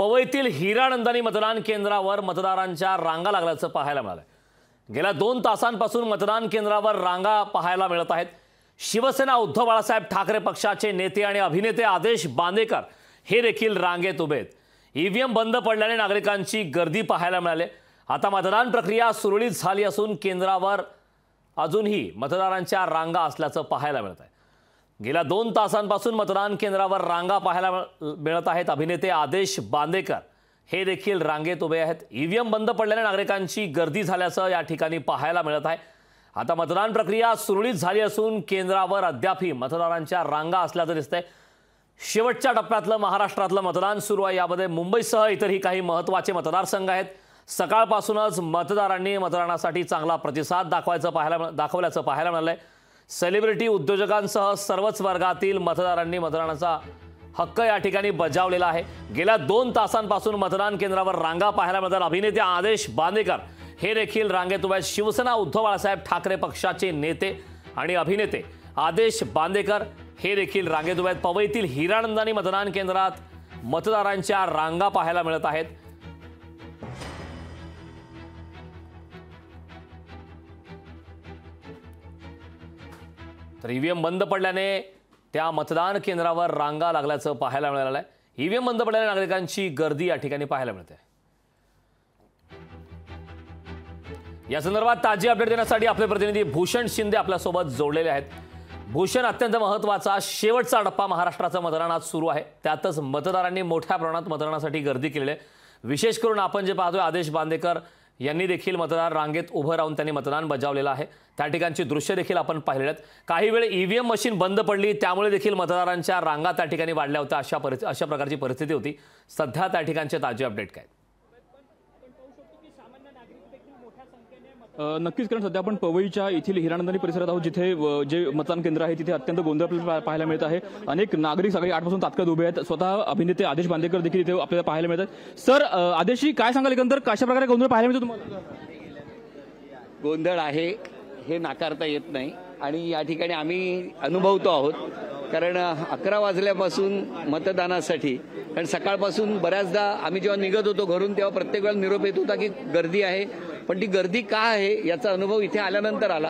पवईतील हिरानंदानी मतदान केंद्रावर मतदारांच्या रांगा लागल्याचं पाहायला मिळालं। गेल्या 2 तासांपासून मतदान केंद्रावर रांगा पाहायला मिळत आहेत। शिवसेना उद्धव बाळासाहेब ठाकरे पक्षाचे नेते आणि अभिनेते आदेश बांदेकर हे देखील रांगेत उभे आहेत। ईव्हीएम बंद पडल्याने नागरिकांची गर्दी पाहायला मिळाली। आता मतदान प्रक्रिया सुरळीत झाली असून केंद्रावर अजूनही मतदारांच्या रांगा असल्याचं पाहायला मिळत आहे। गेल्या 2 तासांपासून मतदान केंद्रावर रांगा पाहायला मिळत आहेत। अभिनेते आदेश बांदेकर हे देखील रांगेत उभे आहेत। ईव्हीएम बंद पडल्याने नागरिकांची गर्दी झाल्याचं या ठिकाणी पाहायला मिळत आहे। आता मतदान प्रक्रिया सुरळीत झाली असून केंद्रावर अद्यापही मतदारांच्या रांगा असल्याचं दिसतंय। शेवटच्या टप्प्यातलं महाराष्ट्रातलं मतदान सुरू आहे। यामध्ये मुंबईसह इतरही काही महत्त्वाचे मतदारसंघ आहेत। सकाळपासूनच मतदारांनी मतदानासाठी चांगला प्रतिसाद दाखवल्याचं पाहायला मिळालंय। सेलिब्रिटी उद्योजकांसह सर्वच वर्गातील मतदारांनी मतदानाचा हक्क या ठिकाणी बजावलेला आहे। गेल्या 2 तासांपासून मतदान केंद्रावर रांगा पाहायला मिळतात। अभिनेते आदेश बांदेकर हे देखील रांगेत उभे आहेत। शिवसेना उद्धव बाळासाहेब ठाकरे पक्षाचे नेते आणि अभिनेते आदेश बांदेकर हे देखील रांगेत उभे आहेत। पवईतील हिरानंदानी मतदान केंद्रात मतदारांच्या रांगा पाहायला मिळत आहेत। तर ईव्हीएम बंद पडल्याने त्या मतदान केंद्रावर रांगा लागल्याचं पाहायला मिळालं आहे। ईव्हीएम बंद पडल्याने नागरिकांची गर्दी या ठिकाणी पाहायला मिळते। या संदर्भात ताजी अपडेट देण्यासाठी आपले प्रतिनिधी भूषण शिंदे आपल्यासोबत जोडलेले आहेत। भूषण, अत्यंत महत्त्वाचा शेवटचा टप्पा महाराष्ट्राचं मतदानात सुरू आहे। त्यातच मतदारांनी मोठ्या प्रमाणात मतदानासाठी गर्दी केलेली आहे। विशेष करून आपण जे पाहतोय, आदेश बांदेकर यांनी देखील मतदार रांगेत उभं राहून त्यांनी मतदान बजावलेलं आहे। त्या ठिकाणची दृश्य देखील आपण पाहिलेली आहेत। काही वेळ ईव्हीएम मशीन बंद पडली, त्यामुळे देखील मतदारांच्या रांगा त्या ठिकाणी वाढल्या होत्या। अशा प्रकारची परिस्थिती होती। सध्या त्या ठिकाणचे ताजे अपडेट काय? नक्कीच, कारण सध्या आपण पवईच्या येथील हिरानंदानी परिसरात आहोत, जिथे जे मतदान केंद्र आहे तिथे अत्यंत गोंधळ पाहायला मिळत आहे। अनेक नागरिक सकाळी 8 पासून तात्काळ उभे आहेत। स्वतः अभिनेते आदेश बांदेकर देखील इथे आपल्याला पाहायला मिळतात। सर, आदेशजी, काय सांगाल एकंदर कशा प्रकारे गोंधळ पाहायला मिळतो तुम्हाला? गोंधळ आहे हे नाकारता येत नाही आणि या ठिकाणी आम्ही अनुभवतो आहोत, कारण 11 वाजल्यापासून मतदानासाठी, कारण सकाळपासून बऱ्याचदा आम्ही जेव्हा निघत होतो घरून तेव्हा प्रत्येक वेळेला निरोप येत होता की गर्दी आहे, पण ती गर्दी का आहे याचा अनुभव इथे आल्यानंतर आला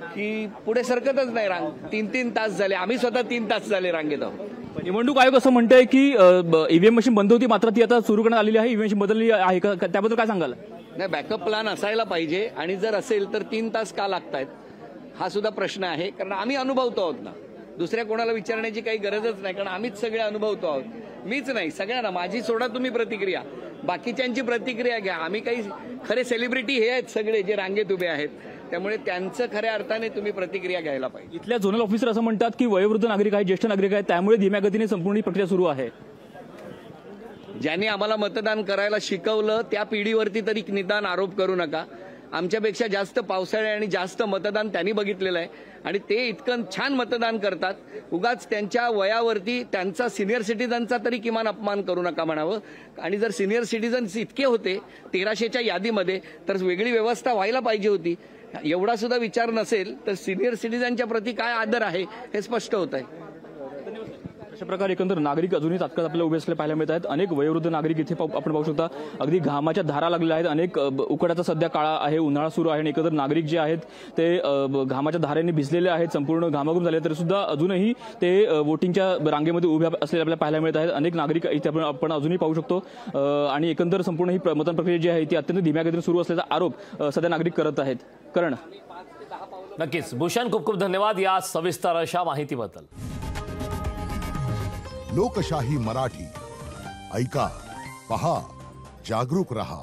की पुढे सरकतच नाही रांग। 3-3 तास झाले, आम्ही स्वतः 3 तास झाले रांगेत आहोत। निवडणूक आयोग असं म्हणतंय की ईव्हीएम मशीन बंद होती, मात्र ती आता सुरू करण्यात आलेली आहे। ईव्हीएम मशीन बदलली आहे का, त्याबद्दल काय सांगाल? नाही, बॅकअप प्लॅन असायला पाहिजे, आणि जर असेल तर 3 तास का लागतायत हा सुद्धा प्रश्न आहे, कारण आम्ही अनुभवतो आहोत ना। दुसऱ्या कोणाला विचारण्याची काही गरजच नाही, कारण आम्हीच सगळे अनुभवतो आहोत। मीच नाही, सगळ्यांना, माझी सोडा तुम्ही प्रतिक्रिया, बाकीच्यांची प्रतिक्रिया घ्या। आम्ही काही खरे सेलिब्रिटी हे आहेत सगळे जे रांगेत उभे आहेत, त्यामुळे त्यांचं खऱ्या अर्थाने तुम्ही प्रतिक्रिया घ्यायला पाहिजे। इथल्या झोनल ऑफिसर असं म्हणतात की वयोवृद्ध नागरिक आहेत, ज्येष्ठ नागरिक आहेत, त्यामुळे धीम्या गतीने संपूर्ण प्रक्रिया सुरू आहे। ज्यांनी आम्हाला मतदान करायला शिकवलं त्या पिढीवरती तरी निदान आरोप करू नका। आमच्यापेक्षा जास्त पावसाळे आणि जास्त मतदान त्यांनी बघितलेलं आहे, आणि ते इतकं छान मतदान करतात। उगाच त्यांच्या वयावरती त्यांचा सिनियर सिटीजनचा तरी किमान अपमान करू नका म्हणावं। आणि जर सिनियर सिटीजन्स इतके होते 1300च्या यादीमध्ये, तर वेगळी व्यवस्था व्हायला पाहिजे होती। एवढा सुद्धा विचार नसेल तर सिनियर सिटीजनच्या प्रती काय आदर आहे हे स्पष्ट होत आहे। अशा प्रकारे एकंदर नागरिक अजूनही तात्काळ आपल्याला उभे असलेले पाहायला मिळत आहेत। अनेक वयोवृद्ध नागरिक इथे आपण पाहू शकता, अगदी घामाच्या धारा लागलेल्या आहेत। अनेक उकाड्याचा सध्या काळ आहे, उन्हाळा सुरू आहे, आणि एकंदर नागरिक जे आहेत ते घामाच्या धारेने भिजलेले आहेत, संपूर्ण घामाघूम झाले, तरी सुद्धा अजूनही ते वोटिंगच्या रांगेमध्ये उभे असलेले आपल्याला पाहायला मिळत आहेत। अनेक नागरिक इथे आपण अजूनही पाहू शकतो, आणि एकंदर संपूर्ण ही मतदान प्रक्रिया जी आहे ती अत्यंत धीम्या गतीने सुरू असल्याचा आरोप सध्या नागरिक करत आहेत। करण, नक्कीच भूषण, खूप खूप धन्यवाद या सविस्तर अशा माहितीबद्दल। लोकशाही मराठी ऐका, पहा, जागरूक रहा।